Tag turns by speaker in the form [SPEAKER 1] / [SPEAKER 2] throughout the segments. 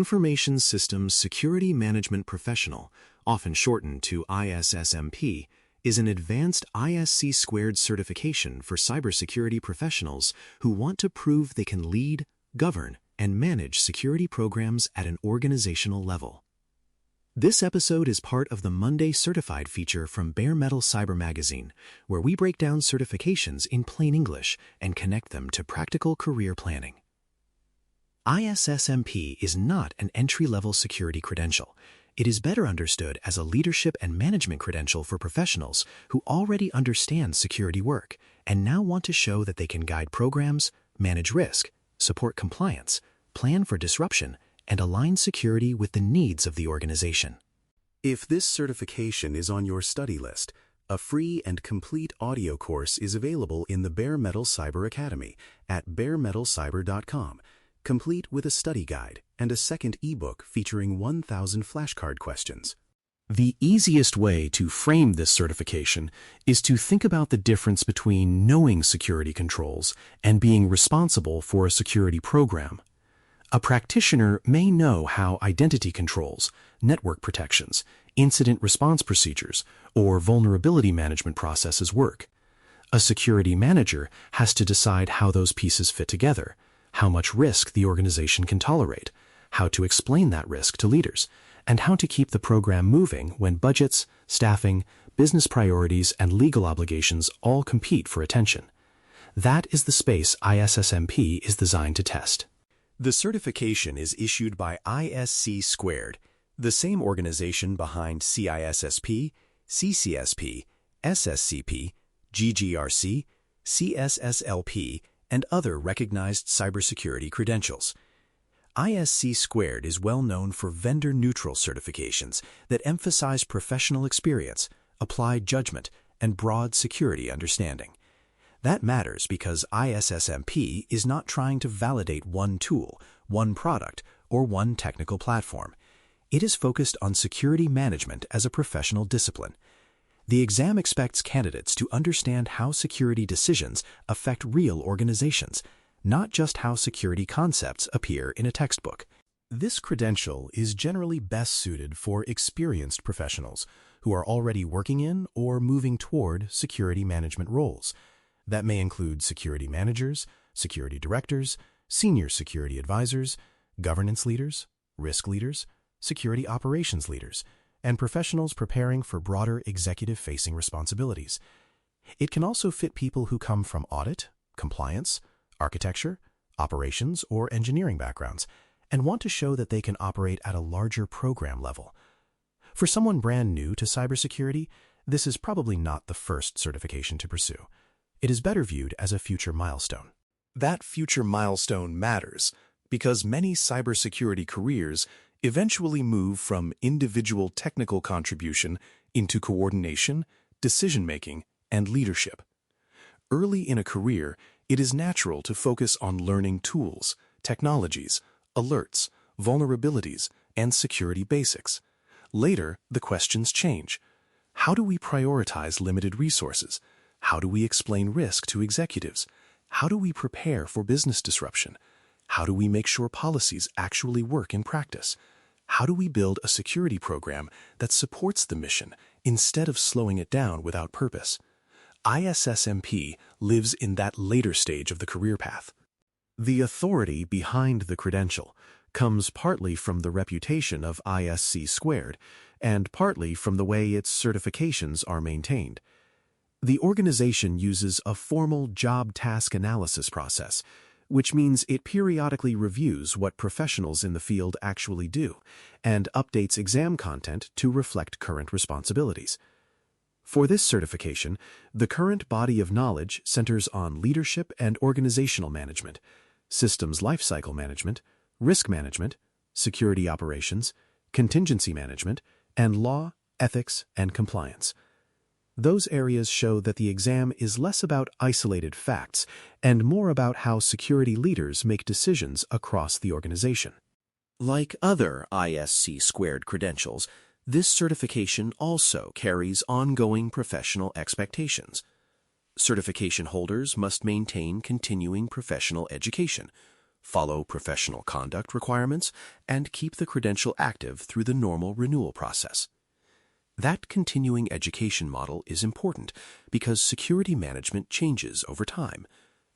[SPEAKER 1] Information Systems Security Management Professional, often shortened to ISSMP, is an advanced ISC² certification for cybersecurity professionals who want to prove they can lead, govern, and manage security programs at an organizational level. This episode is part of the Monday Certified feature from Bare Metal Cyber Magazine, where we break down certifications in plain English and connect them to practical career planning. ISSMP is not an entry-level security credential. It is better understood as a leadership and management credential for professionals who already understand security work and now want to show that they can guide programs, manage risk, support compliance, plan for disruption, and align security with the needs of the organization.
[SPEAKER 2] If this certification is on your study list, a free and complete audio course is available in the Bare Metal Cyber Academy at baremetalcyber.com, complete with a study guide and a second ebook featuring 1,000 flashcard questions.
[SPEAKER 3] The easiest way to frame this certification is to think about the difference between knowing security controls and being responsible for a security program. A practitioner may know how identity controls, network protections, incident response procedures, or vulnerability management processes work. A security manager has to decide how those pieces fit together, how much risk the organization can tolerate, how to explain that risk to leaders, and how to keep the program moving when budgets, staffing, business priorities, and legal obligations all compete for attention. That is the space ISSMP is designed to test.
[SPEAKER 2] The certification is issued by ISC², the same organization behind CISSP, CCSP, SSCP, GGRC, CSSLP, and other recognized cybersecurity credentials. ISC² is well known for vendor-neutral certifications that emphasize professional experience, applied judgment, and broad security understanding. That matters because ISSMP is not trying to validate one tool, one product, or one technical platform. It is focused on security management as a professional discipline. The exam expects candidates to understand how security decisions affect real organizations, not just how security concepts appear in a textbook. This credential is generally best suited for experienced professionals who are already working in or moving toward security management roles. That may include security managers, security directors, senior security advisors, governance leaders, risk leaders, security operations leaders, and professionals preparing for broader executive-facing responsibilities. It can also fit people who come from audit, compliance, architecture, operations, or engineering backgrounds and want to show that they can operate at a larger program level. For someone brand new to cybersecurity, this is probably not the first certification to pursue. It is better viewed as a future milestone. That future milestone matters because many cybersecurity careers eventually move from individual technical contribution into coordination, decision-making, and leadership. Early in a career, it is natural to focus on learning tools, technologies, alerts, vulnerabilities, and security basics. Later, the questions change. How do we prioritize limited resources? How do we explain risk to executives? How do we prepare for business disruption? How do we make sure policies actually work in practice? How do we build a security program that supports the mission instead of slowing it down without purpose? ISSMP lives in that later stage of the career path. The authority behind the credential comes partly from the reputation of ISC² and partly from the way its certifications are maintained. The organization uses a formal job task analysis process, which means it periodically reviews what professionals in the field actually do and updates exam content to reflect current responsibilities. For this certification, the current body of knowledge centers on leadership and organizational management, systems lifecycle management, risk management, security operations, contingency management, and law, ethics, and compliance. Those areas show that the exam is less about isolated facts and more about how security leaders make decisions across the organization. Like other ISC² credentials, this certification also carries ongoing professional expectations. Certification holders must maintain continuing professional education, follow professional conduct requirements, and keep the credential active through the normal renewal process. That continuing education model is important because security management changes over time.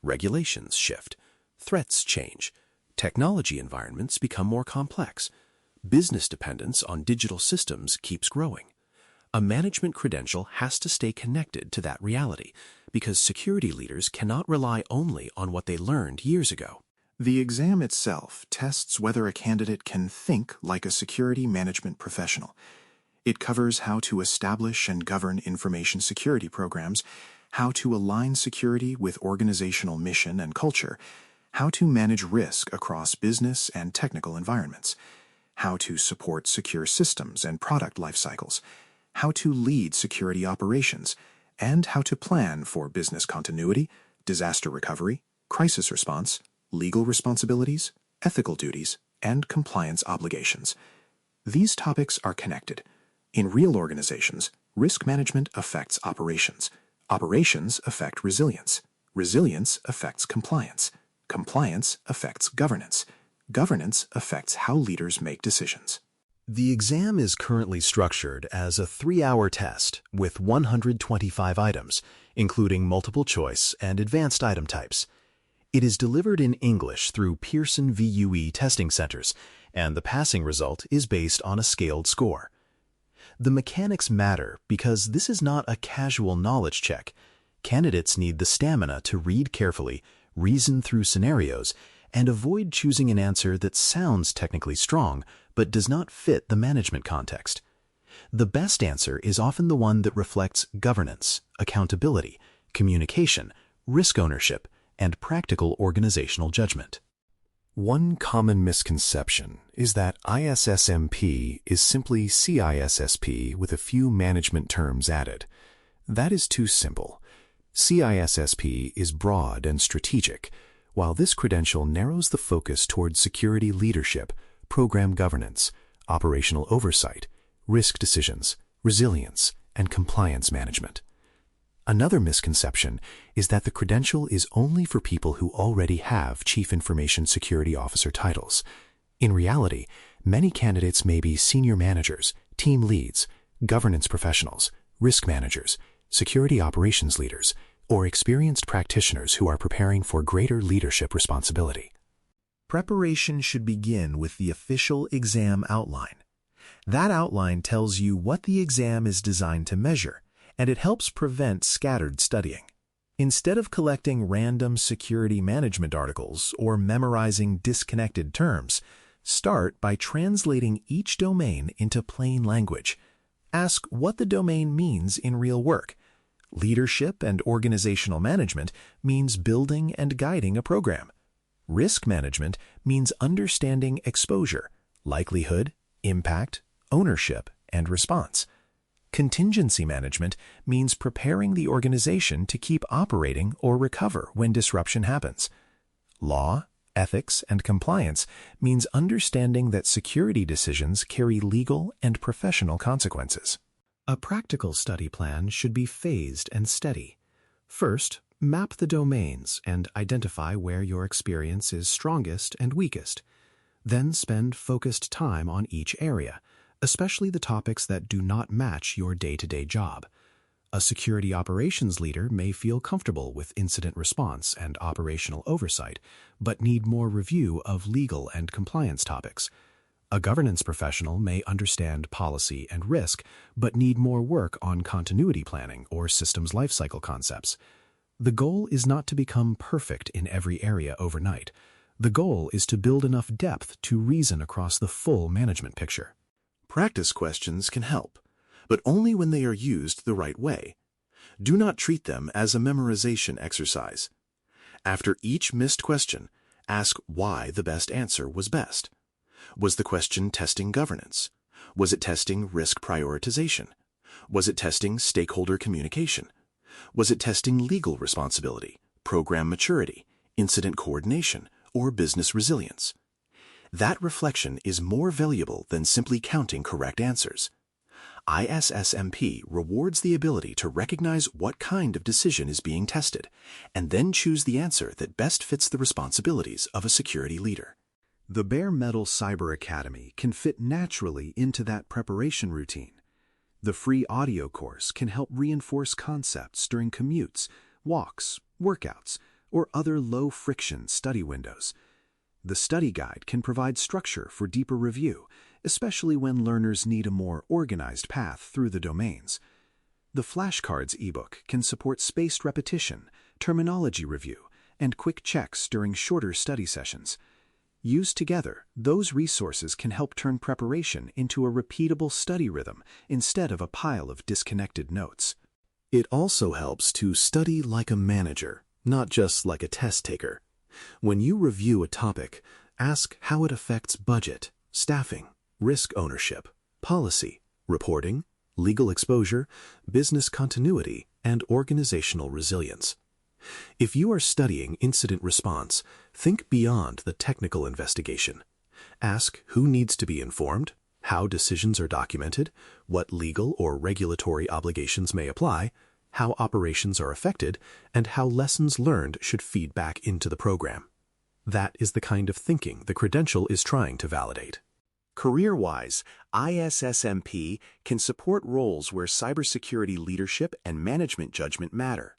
[SPEAKER 2] Regulations shift, threats change, technology environments become more complex, business dependence on digital systems keeps growing. A management credential has to stay connected to that reality because security leaders cannot rely only on what they learned years ago.
[SPEAKER 4] The exam itself tests whether a candidate can think like a security management professional. It covers how to establish and govern information security programs, how to align security with organizational mission and culture, how to manage risk across business and technical environments, how to support secure systems and product life cycles, how to lead security operations, and how to plan for business continuity, disaster recovery, crisis response, legal responsibilities, ethical duties, and compliance obligations. These topics are connected. In real organizations, risk management affects operations. Operations affect resilience. Resilience affects compliance. Compliance affects governance. Governance affects how leaders make decisions.
[SPEAKER 3] The exam is currently structured as a 3-hour test with 125 items, including multiple choice and advanced item types. It is delivered in English through Pearson VUE testing centers, and the passing result is based on a scaled score. The mechanics matter because this is not a casual knowledge check. Candidates need the stamina to read carefully, reason through scenarios, and avoid choosing an answer that sounds technically strong but does not fit the management context. The best answer is often the one that reflects governance, accountability, communication, risk ownership, and practical organizational judgment.
[SPEAKER 2] One common misconception is that ISSMP is simply CISSP with a few management terms added. That is too simple. CISSP is broad and strategic, while this credential narrows the focus towards security leadership, program governance, operational oversight, risk decisions, resilience, and compliance management. Another misconception is that the credential is only for people who already have Chief Information Security Officer titles. In reality, many candidates may be senior managers, team leads, governance professionals, risk managers, security operations leaders, or experienced practitioners who are preparing for greater leadership responsibility.
[SPEAKER 3] Preparation should begin with the official exam outline. That outline tells you what the exam is designed to measure, and it helps prevent scattered studying. Instead of collecting random security management articles or memorizing disconnected terms, start by translating each domain into plain language. Ask what the domain means in real work. Leadership and organizational management means building and guiding a program. Risk management means understanding exposure, likelihood, impact, ownership, and response. Contingency management means preparing the organization to keep operating or recover when disruption happens. Law, ethics, and compliance means understanding that security decisions carry legal and professional consequences. A practical study plan should be phased and steady. First, map the domains and identify where your experience is strongest and weakest. Then spend focused time on each area, especially the topics that do not match your day-to-day job. A security operations leader may feel comfortable with incident response and operational oversight, but need more review of legal and compliance topics. A governance professional may understand policy and risk, but need more work on continuity planning or systems lifecycle concepts. The goal is not to become perfect in every area overnight. The goal is to build enough depth to reason across the full management picture.
[SPEAKER 4] Practice questions can help, but only when they are used the right way. Do not treat them as a memorization exercise. After each missed question, ask why the best answer was best. Was the question testing governance? Was it testing risk prioritization? Was it testing stakeholder communication? Was it testing legal responsibility, program maturity, incident coordination, or business resilience? That reflection is more valuable than simply counting correct answers.
[SPEAKER 2] ISSMP rewards the ability to recognize what kind of decision is being tested, and then choose the answer that best fits the responsibilities of a security leader. The Bare Metal Cyber Academy can fit naturally into that preparation routine. The free audio course can help reinforce concepts during commutes, walks, workouts, or other low-friction study windows. The study guide can provide structure for deeper review, especially when learners need a more organized path through the domains. The flashcards ebook can support spaced repetition, terminology review, and quick checks during shorter study sessions. Used together, those resources can help turn preparation into a repeatable study rhythm instead of a pile of disconnected notes. It also helps to study like a manager, not just like a test taker. When you review a topic, ask how it affects budget, staffing, risk ownership, policy, reporting, legal exposure, business continuity, and organizational resilience. If you are studying incident response, think beyond the technical investigation. Ask who needs to be informed, how decisions are documented, what legal or regulatory obligations may apply, how operations are affected, and how lessons learned should feed back into the program. That is the kind of thinking the credential is trying to validate. Career-wise, ISSMP can support roles where cybersecurity leadership and management judgment matter.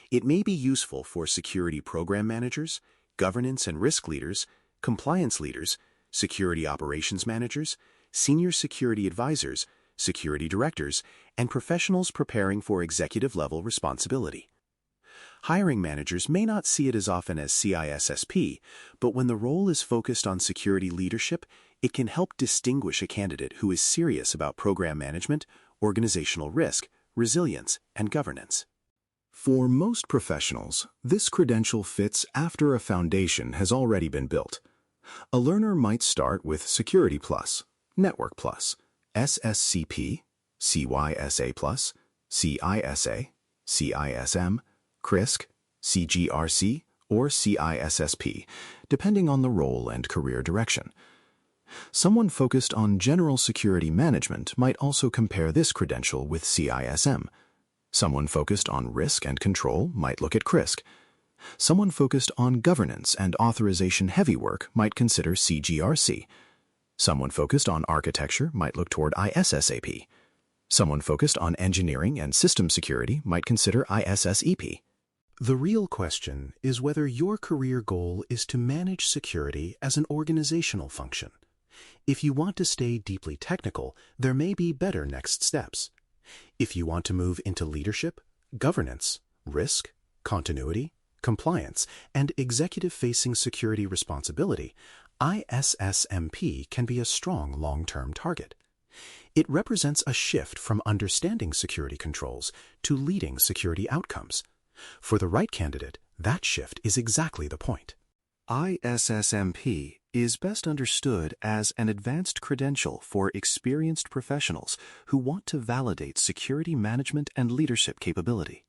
[SPEAKER 2] It may be useful for security program managers, governance and risk leaders, compliance leaders, security operations managers, senior security advisors, security directors, and professionals preparing for executive-level responsibility. Hiring managers may not see it as often as CISSP, but when the role is focused on security leadership, it can help distinguish a candidate who is serious about program management, organizational risk, resilience, and governance. For most professionals, this credential fits after a foundation has already been built. A learner might start with Security Plus, Network Plus, SSCP, CYSA Plus, CISA, CISM, CRISC, CGRC, or CISSP, depending on the role and career direction. Someone focused on general security management might also compare this credential with CISM. Someone focused on risk and control might look at CRISC. Someone focused on governance and authorization-heavy work might consider CGRC. Someone focused on architecture might look toward ISSAP. Someone focused on engineering and system security might consider ISSEP. The real question is whether your career goal is to manage security as an organizational function. If you want to stay deeply technical, there may be better next steps. If you want to move into leadership, governance, risk, continuity, compliance, and executive-facing security responsibility, ISSMP can be a strong long-term target. It represents a shift from understanding security controls to leading security outcomes. For the right candidate, that shift is exactly the point. ISSMP is best understood as an advanced credential for experienced professionals who want to validate security management and leadership capability.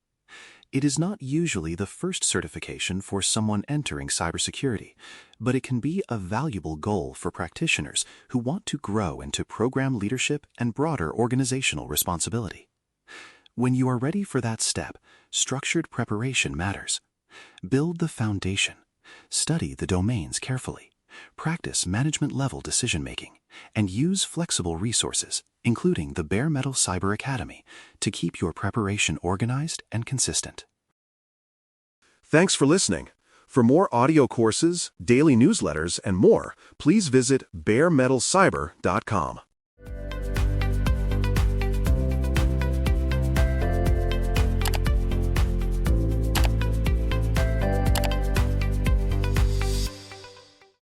[SPEAKER 2] It is not usually the first certification for someone entering cybersecurity, but it can be a valuable goal for practitioners who want to grow into program leadership and broader organizational responsibility. When you are ready for that step, structured preparation matters. Build the foundation. Study the domains carefully. Practice management-level decision-making, and use flexible resources, including the Bare Metal Cyber Academy, to keep your preparation organized and consistent. Thanks for listening. For more audio courses, daily newsletters, and more, please visit baremetalcyber.com.